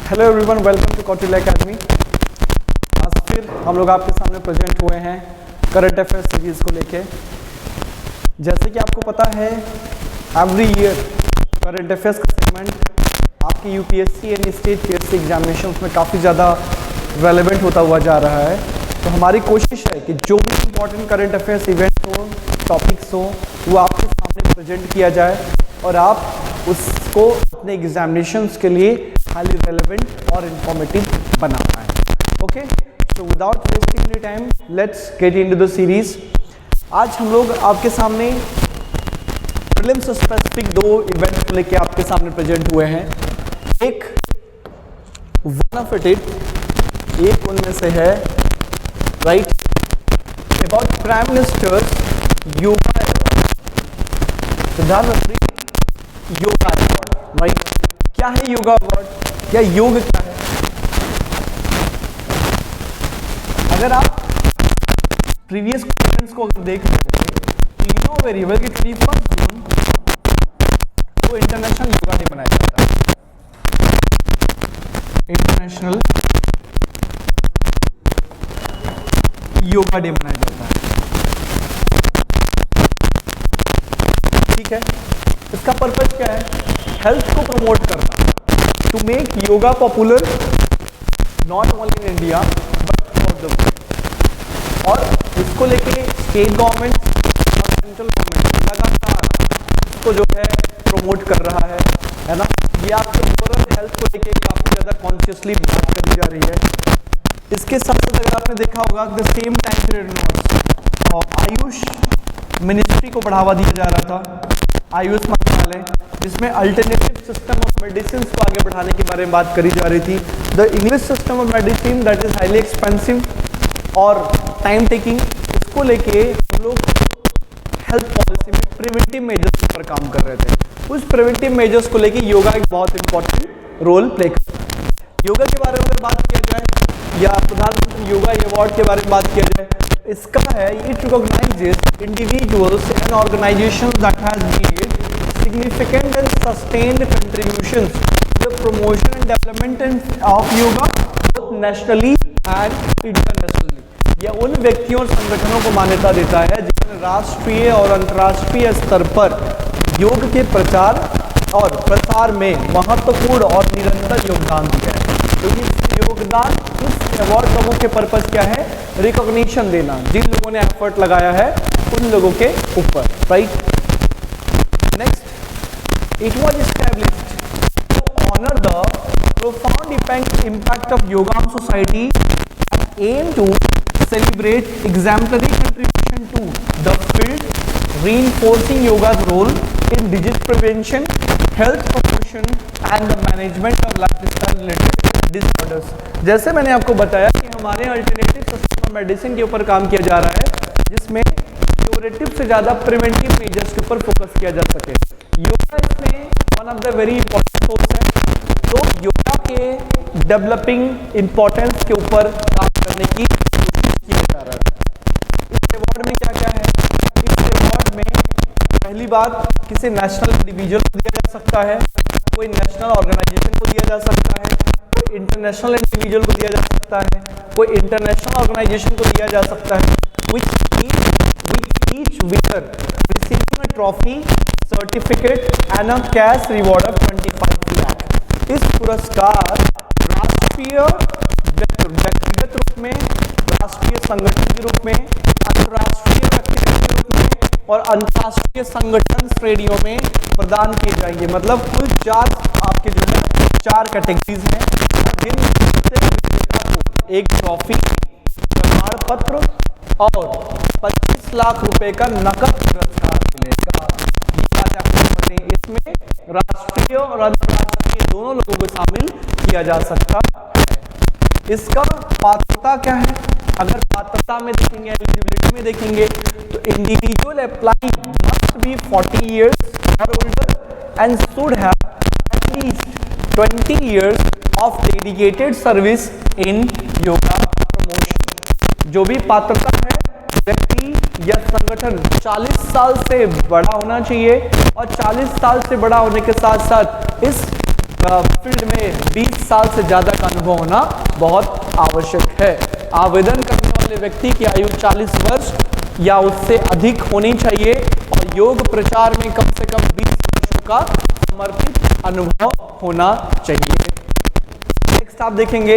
Hello everyone, welcome to Kautilya academy. आज फिर हम लोग आपके सामने प्रेजेंट हुए हैं करंट अफेयर्स सीरीज को लेके। जैसे कि आपको पता है, एवरी ईयर करंट अफेयर्स का सेगमेंट आपके UPSC and state PSC examination में काफ़ी ज़्यादा रेलेवेंट होता हुआ जा रहा है। तो हमारी कोशिश है कि जो भी इम्पोर्टेंट करंट अफेयर्स इवेंट्स हो, टॉपिक्स हो, वो आपके सामने प्रेजेंट किया जाए और आप उसको अपने एग्जामिनेशंस के लिए हाईली रेलेवेंट और इंफॉर्मेटिव बना पाए। Okay, so without wasting any time let's get into the series. आज हम लोग आपके सामने प्रीलिम्स स्पेसिफिक दो इवेंट्स को लेके आपके सामने प्रेजेंट हुए हैं। एक वन ऑफ इट, एक उनमें से है right about prime ministers yoga award, प्रधानमंत्री योगा अवार्ड। राइट, क्या है योगा अवार्ड या योग क्या है? अगर आप प्रीवियस क्वेश्चंस को अगर देख रहे हो, यू नो वेरी वेल कि 31 जून को इंटरनेशनल योगा डे मनाया जाता है। इंटरनेशनल योगा डे मनाया जाता है। ठीक है, इसका पर्पज क्या है? हेल्थ को प्रमोट करना, to make yoga popular not only in India but for the world. और इसको लेके स्टेट गवर्नमेंट और सेंट्रल गवर्नमेंट लगातार इसको जो है प्रमोट कर रहा है ना। ये आपके ओवरऑल हेल्थ को लेके काफ़ी ज़्यादा कॉन्शियसली बात करी जा रही है। इसके साथ साथ अगर आपने देखा होगा द सेम टाइम पीरियड और आयुष मिनिस्ट्री को बढ़ावा दिया जा रहा था, आयुष मंत्रालय, जिसमें अल्टरनेटिव सिस्टम ऑफ मेडिसिन को आगे बढ़ाने के बारे में बात करी जा रही थी। The English system of medicine that is highly expensive और टाइम टेकिंग, इसको लेके हम लोग हेल्थ पॉलिसी में प्रिवेंटिव मेजर्स पर काम कर रहे थे। उस प्रिवेंटिव मेजर्स को लेके योगा एक बहुत इंपॉर्टेंट रोल प्ले करता है। योगा के बारे में अगर बात किया जाए या प्रधानमंत्री योगा अवार्ड के बारे में बात किया जाए, इसका है it recognises individuals and organisations that has made significant and sustained contributions to the promotion and development of yoga both nationally and internationally। यह उन व्यक्तियों और संगठनों को मान्यता देता है जिन्होंने राष्ट्रीय और अंतर्राष्ट्रीय स्तर पर योग के प्रचार और प्रसार में महत्वपूर्ण और निरंतर योगदान दिया है। तो ये योगदान, इस अवार्ड का मुख्य पर्पज क्या है? रिकॉग्निशन देना, जिन लोगों ने एफर्ट लगाया है उन लोगों के ऊपर। Right, next, it was established to honor the profound impact of yoga on society and aim to celebrate exemplary contribution to the field, reinforcing yoga's role in disease prevention, health promotion and the management of lifestyle related disorders। जैसे मैंने आपको बताया कि हमारे alternative system of medicine के ऊपर काम किया जा रहा है, जिसमें क्यूरेटिव से ज़्यादा प्रिवेंटिव मेजर्स के ऊपर फोकस किया जा सके। योगा इसमें one of the very important source है। तो योगा के डेवलपिंग इंपॉर्टेंस के ऊपर काम करने की कोशिश किया जा रहा है। इस अवार्ड में क्या क्या है? इस अवार्ड में पहली बात, किसी नेशनल इंडिविजुअल को दिया जा सकता है, कोई नेशनल ऑर्गेनाइजेशन को दिया जा सकता है, कोई इंटरनेशनल इंडिविजुअल को दिया जा सकता है, कोई इंटरनेशनल ऑर्गेनाइजेशन को दिया जा सकता है। each winner receiving a trophy, certificate and a cash reward of 25 lakh। इस पुरस्कार राष्ट्रीय व्यक्तिगत रूप में, राष्ट्रीय संगठन के रूप में, अंतर्राष्ट्रीय व्यक्तिगत के रूप में और अंतर्राष्ट्रीय संगठन श्रेणियों में प्रदान किए जाएंगे। मतलब कुल 4 आपके जो है 4 कैटेगरीज हैं, जिन प्रत्येक विजेता को एक ट्रॉफी, प्रमाण पत्र और 25 लाख रुपए का नकद पुरस्कार मिलेगा। ये बात आपको समझनी है। इसमें राष्ट्रीय और अंतर्राष्ट्रीय दोनों लोगों को शामिल किया जा सकता है। इसका पात्रता क्या है? अगर पात्रता में देखेंगे, एलिजिबिलिटी में देखेंगे, तो individual applying must be 40 years और older and should have at least 20 years of dedicated service in yoga promotion। जो भी पात्रता है, व्यक्ति या संगठन 40 साल से बड़ा होना चाहिए और 40 साल से बड़ा होने के साथ साथ इस फील्ड में 20 साल से ज़्यादा का अनुभव होना बहुत आवश्यक है। आवेदन करने वाले व्यक्ति की आयु 40 वर्ष या उससे अधिक होनी चाहिए और योग प्रचार में कम से कम 20 वर्षों का समर्पित अनुभव होना चाहिए। नेक्स्ट आप देखेंगे,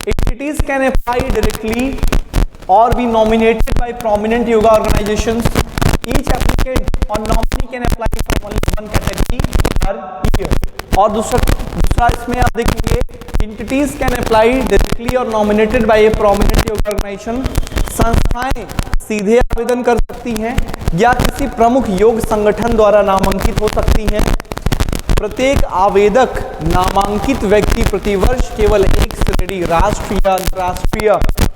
entities can apply directly or be nominated by prominent yoga organisations. Each applicant or nominee can apply for only one category per year. और दूसरा इसमें आप देखेंगे, entities can apply directly or nominated by a prominent yoga organisation. संस्थाएं सीधे आवेदन कर सकती हैं या किसी प्रमुख योग संगठन द्वारा नामांकित हो सकती हैं। प्रत्येक आवेदक नामांकित व्यक्ति प्रतिवर्ष केवल एक श्रेणी राष्ट्रीय या अंतर्राष्ट्रीय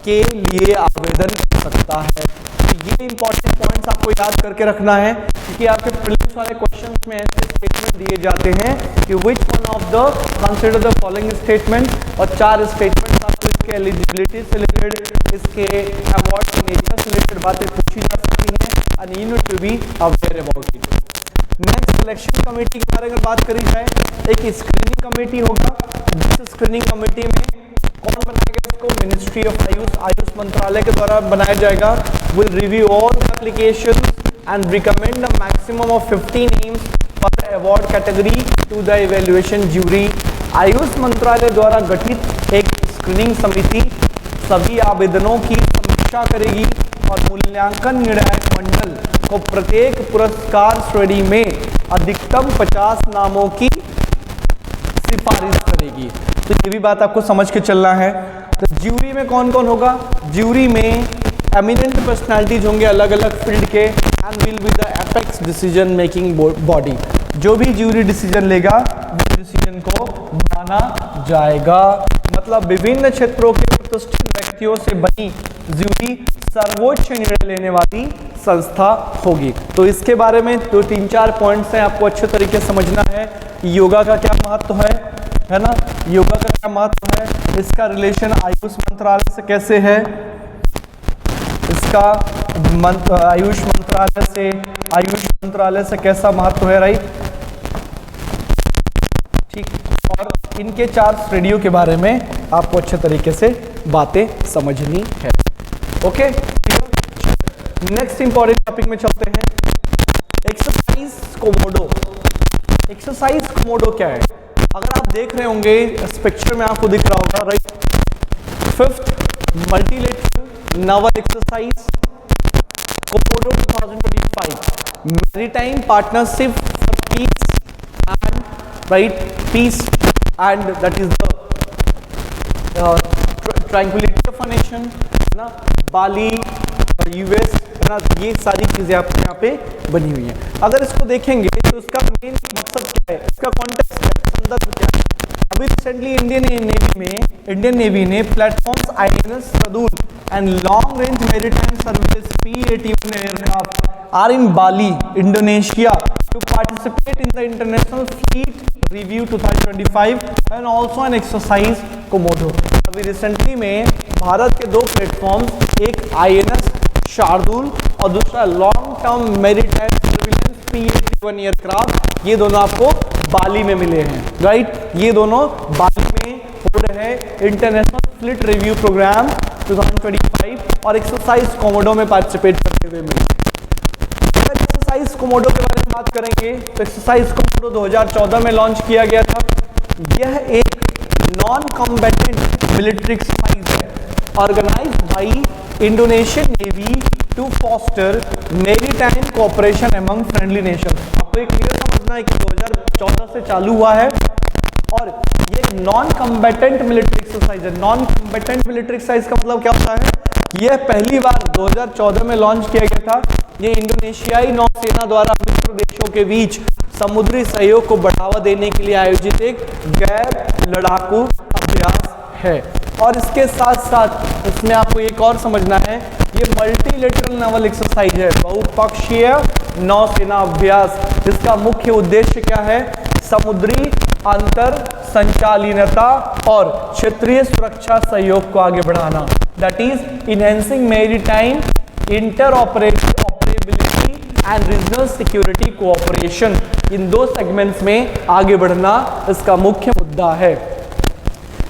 के लिए आवेदन कर सकता है। तो ये इंपॉर्टेंट पॉइंट्स आपको याद करके रखना है, क्योंकि आपके प्रीलिम्स वाले क्वेश्चंस में ऐसे स्टेटमेंट दिए जाते हैं कि which one of the consider the following statement, और 4 स्टेटमेंट आपको इसके एलिजिबिलिटी से रिलेटेड, इसके अवार्ड के नेचर से रिलेटेड बातें पूछी जा सकती हैं and you need to be aware about it. Next, selection committee के बारे में बात करी जाए, एक स्क्रीनिंग कमेटी होगा। जिस स्क्रीनिंग कमेटी में कौन बनाएगा इसको, मिनिस्ट्री ऑफ आयुष मंत्रालय के द्वारा बनाया जाएगा। Will review all application and recommend a maximum of 15 names per award category to the evaluation jury. Ayush मंत्रालय द्वारा गठित एक स्क्रीनिंग समिति सभी आवेदनों की समीक्षा करेगी और मूल्यांकन निर्णायक मंडल को प्रत्येक पुरस्कार श्रेणी में अधिकतम 50 नामों की सिफारिश करेगी। तो ये भी बात आपको समझ के चलना है। तो ज्यूरी में कौन कौन होगा, ज्यूरी में एमिनेंट पर्सनालिटीज होंगे अलग अलग फील्ड के and will be the apex decision making body. जो भी ज्यूरी डिसीजन लेगा वो डिसीजन को माना जाएगा। मतलब विभिन्न क्षेत्रों के प्रतिष्ठित व्यक्तियों से बनी ज्यूरी सर्वोच्च निर्णय लेने वाली संस्था होगी। तो इसके बारे में 2-3-4 पॉइंट्स हैं, आपको अच्छे तरीके से समझना है। योगा का क्या महत्व है ना, योगा का क्या महत्व है, इसका रिलेशन आयुष मंत्रालय से कैसे है, इसका आयुष मंत्रालय से कैसा महत्व है, राइट, ठीक। और इनके 4 श्रेणियों के बारे में आपको अच्छे तरीके से बातें समझनी है। ओके, नेक्स्ट इंपॉर्टेंट टॉपिक में चलते हैं, एक्सरसाइज कोमोडो। एक्सरसाइज कोमोडो क्या है, अगर आप देख रहे होंगे इस पिक्चर में आपको दिख रहा होगा, right, 5th multilateral naval exercise Komodo 2025 maritime partnership for peace and right peace and that is the tranquillity of a nation ना, बाली, यूएस ना, ये सारी चीजें आपके यहाँ पे बनी हुई हैं। अगर इसको देखेंगे तो इसका मेन मकसद क्या है, इसका कॉन्टेक्स्ट क्या है, संदर्भ क्या है। अभी रिसेंटली इंडियन नेवी ने platforms INS Shardul and long range maritime services P-81 aircraft are in Bali, Indonesia to participate in the international fleet review 2025 and also an exercise Komodo. अभी रिसेंटली में भारत के 2 प्लेटफॉर्म्स, एक आईएनएस शार्दुल और दूसरा long term maritime surveillance P-81 aircraft, ये दोनों आपको बाली में मिले हैं, राइट। ये दोनों बाली में हो रहे हैं इंटरनेशनल फ्लीट रिव्यू प्रोग्राम 2025 और एक्सरसाइज कोमोडो में पार्टिसिपेट करते हुए मिले। अगर एक्सरसाइज कोमोडो के बारे में बात करेंगे तो एक्सरसाइज कोमोडो 2014 में लॉन्च किया गया था। यह एक नॉन कॉम्बैटेंट मिलिट्री एक्सरसाइज है organised by Indonesian navy to foster maritime cooperation among friendly nation. आपको एक क्लियर समझना है कि 2014 से चालू हुआ है और ये नॉन कॉम्बैटेंट मिलिट्री एक्सरसाइज है। नॉन कॉम्बैटेंट मिलिट्री एक्सरसाइज का मतलब क्या होता है, यह पहली बार 2014 में लॉन्च किया गया था। ये इंडोनेशियाई नौसेना द्वारा मित्र देशों के बीच समुद्री सहयोग को बढ़ावा देने के लिए आयोजित एक गैर लड़ाकू अभ्यास है। और इसके साथ साथ इसमें आपको एक और समझना है, ये मल्टीलेटरल नेवल एक्सरसाइज है, बहुपक्षीय नौसेना अभ्यास। इसका मुख्य उद्देश्य क्या है, समुद्री अंतर संचालिनता और क्षेत्रीय सुरक्षा सहयोग को आगे बढ़ाना, that is enhancing maritime interoperability and regional security cooperation, in 2 segments में आगे बढ़ना इसका मुख्य मुद्दा है।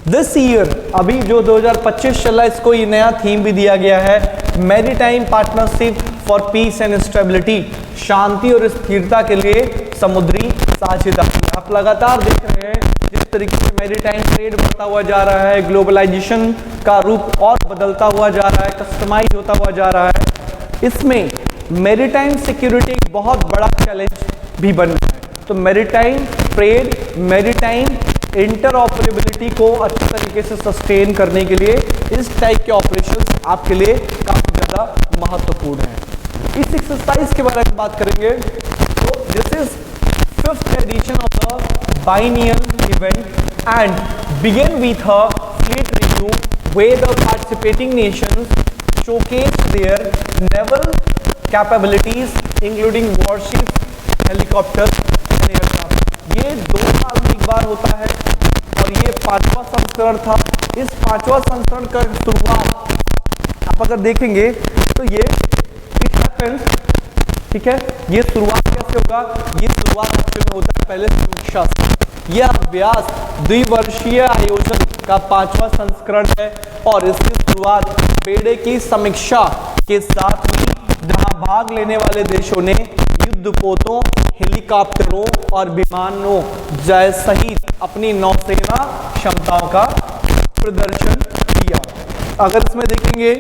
दिस ईयर, अभी जो 2025 चला, इसको ये नया थीम भी दिया गया है, maritime partnership for peace and stability, शांति और स्थिरता के लिए समुद्री साझेदारी। आप लगातार देख रहे हैं जिस तरीके से मैरीटाइम ट्रेड बढ़ता हुआ जा रहा है, ग्लोबलाइजेशन का रूप और बदलता हुआ जा रहा है, कस्टमाइज होता हुआ जा रहा है, इसमें मैरीटाइम सिक्योरिटी एक बहुत बड़ा चैलेंज भी बन रहा है। तो मैरीटाइम ट्रेड, मैरीटाइम इंटरऑपरेबिलिटी को अच्छे तरीके से सस्टेन करने के लिए इस टाइप के ऑपरेशंस आपके लिए काफी ज्यादा महत्वपूर्ण है। इस एक्सरसाइज के बारे में बात करेंगे तो this is 5th edition of the biennial event and begin with a fleet review where the participating nations showcase their naval capabilities including warships, helicopters and aircraft। ये 2 साल में एक बार होता है और ये 5वां संस्करण था। इस 5वां संस्करण का शुरुआत आप अगर देखेंगे तो ये इट हैपेंस, ठीक है। ये शुरुआत कैसे होगा? ये शुरुआत एक्चुअली में होता है पहले समीक्षा से। यह अभ्यास द्विवर्षीय आयोजन का 5वां संस्करण है और इसकी शुरुआत बेड़े की समीक्षा के साथ हुई, जहां भाग लेने वाले देशों ने युद्धपोतों, हेलीकॉप्टरों और विमानों सहित अपनी नौसेना क्षमताओं का प्रदर्शन किया। अगर इसमें देखेंगे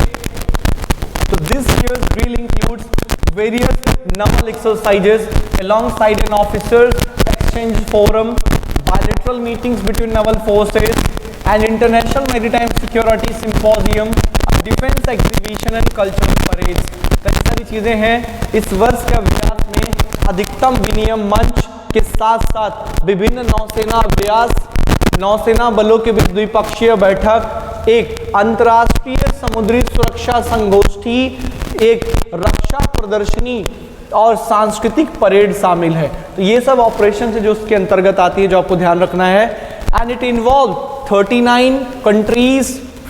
तो this year's drill includes various naval exercises alongside an officers exchange forum, bilateral meetings between naval forces, and international maritime security symposium, a defense exhibition and cultural parades। कई सारी चीजें हैं। इस वर्ष के अभ्यास में अधिकतम विनिमय मंच के साथ साथ विभिन्न नौसेना अभ्यास, नौसेना बलों के बीच द्विपक्षीय बैठक, एक अंतर्राष्ट्रीय समुद्री सुरक्षा संगोष्ठी, एक रक्षा प्रदर्शनी और सांस्कृतिक परेड शामिल है। तो ये सब ऑपरेशन है जो उसके अंतर्गत आती है, जो आपको ध्यान रखना है। And it involve 39 countries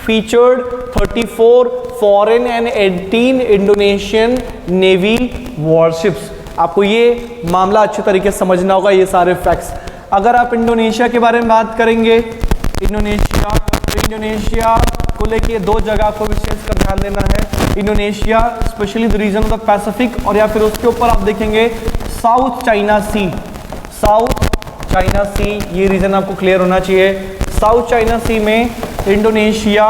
featured, 34 foreign and 18 Indonesian navy warships. आपको ये मामला अच्छे तरीके से समझना होगा, ये सारे फैक्ट्स। अगर आप इंडोनेशिया के बारे में बात करेंगे, इंडोनेशिया, तो इंडोनेशिया को लेके 2 जगह को विशेष कर ध्यान देना है। Indonesia specially the region of the Pacific, और या फिर उसके ऊपर आप देखेंगे South China Sea, South China Sea, ये रीजन आपको क्लियर होना चाहिए। साउथ चाइना सी में इंडोनेशिया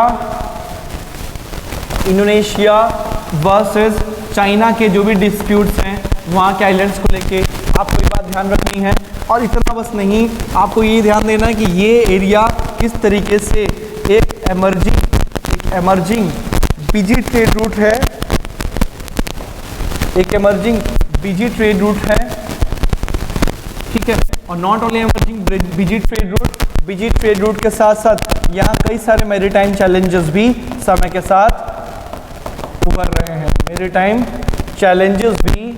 वर्सेस चाइना के जो भी डिस्प्यूट्स हैं वहाँ के आइलैंड्स को लेके आपको ये बात ध्यान रखनी है। और इतना बस नहीं, आपको ये ध्यान देना है कि ये एरिया किस तरीके से एक एमर्जिंग बीजी ट्रेड रूट है, एक एमर्जिंग बीजी ट्रेड रूट है, ठीक है। और not only emerging busy trade route के साथ साथ यहाँ कई सारे मैरीटाइम चैलेंजेस भी समय के साथ उभर रहे हैं। मैरीटाइम चैलेंजेस भी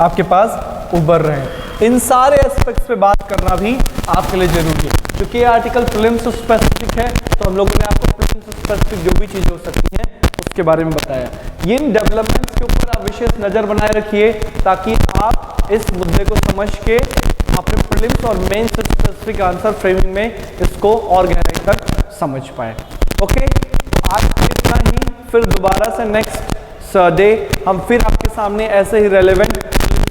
आपके पास उभर रहे हैं। इन सारे एस्पेक्ट्स पे बात करना भी आपके लिए जरूरी है, क्योंकि ये आर्टिकल प्रीलिम्स से स्पेसिफिक है, तो हम लोगों ने आपको प्रीलिम्स से स्पेसिफिक जो भी चीज़ हो सकती हैं उसके बारे में बताया। इन डेवलपमेंट्स के ऊपर आप विशेष नज़र बनाए रखिए ताकि आप इस मुद्दे को समझ के अपने प्रीलिम्स और मेंस से स्पेसिफिक आंसर फ्रेमिंग में इसको और गहराई तक समझ पाए। ओके, तो आज इतना ही, फिर दोबारा से नेक्स्ट डे हम फिर आपके सामने ऐसे ही रेलेवेंट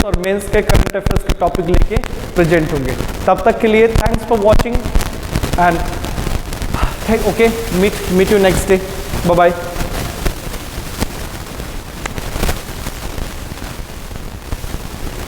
और मेंस के करंट अफेयर्स के टॉपिक लेके प्रेजेंट होंगे। तब तक के लिए thanks for watching and okay, meet you next day. Bye bye.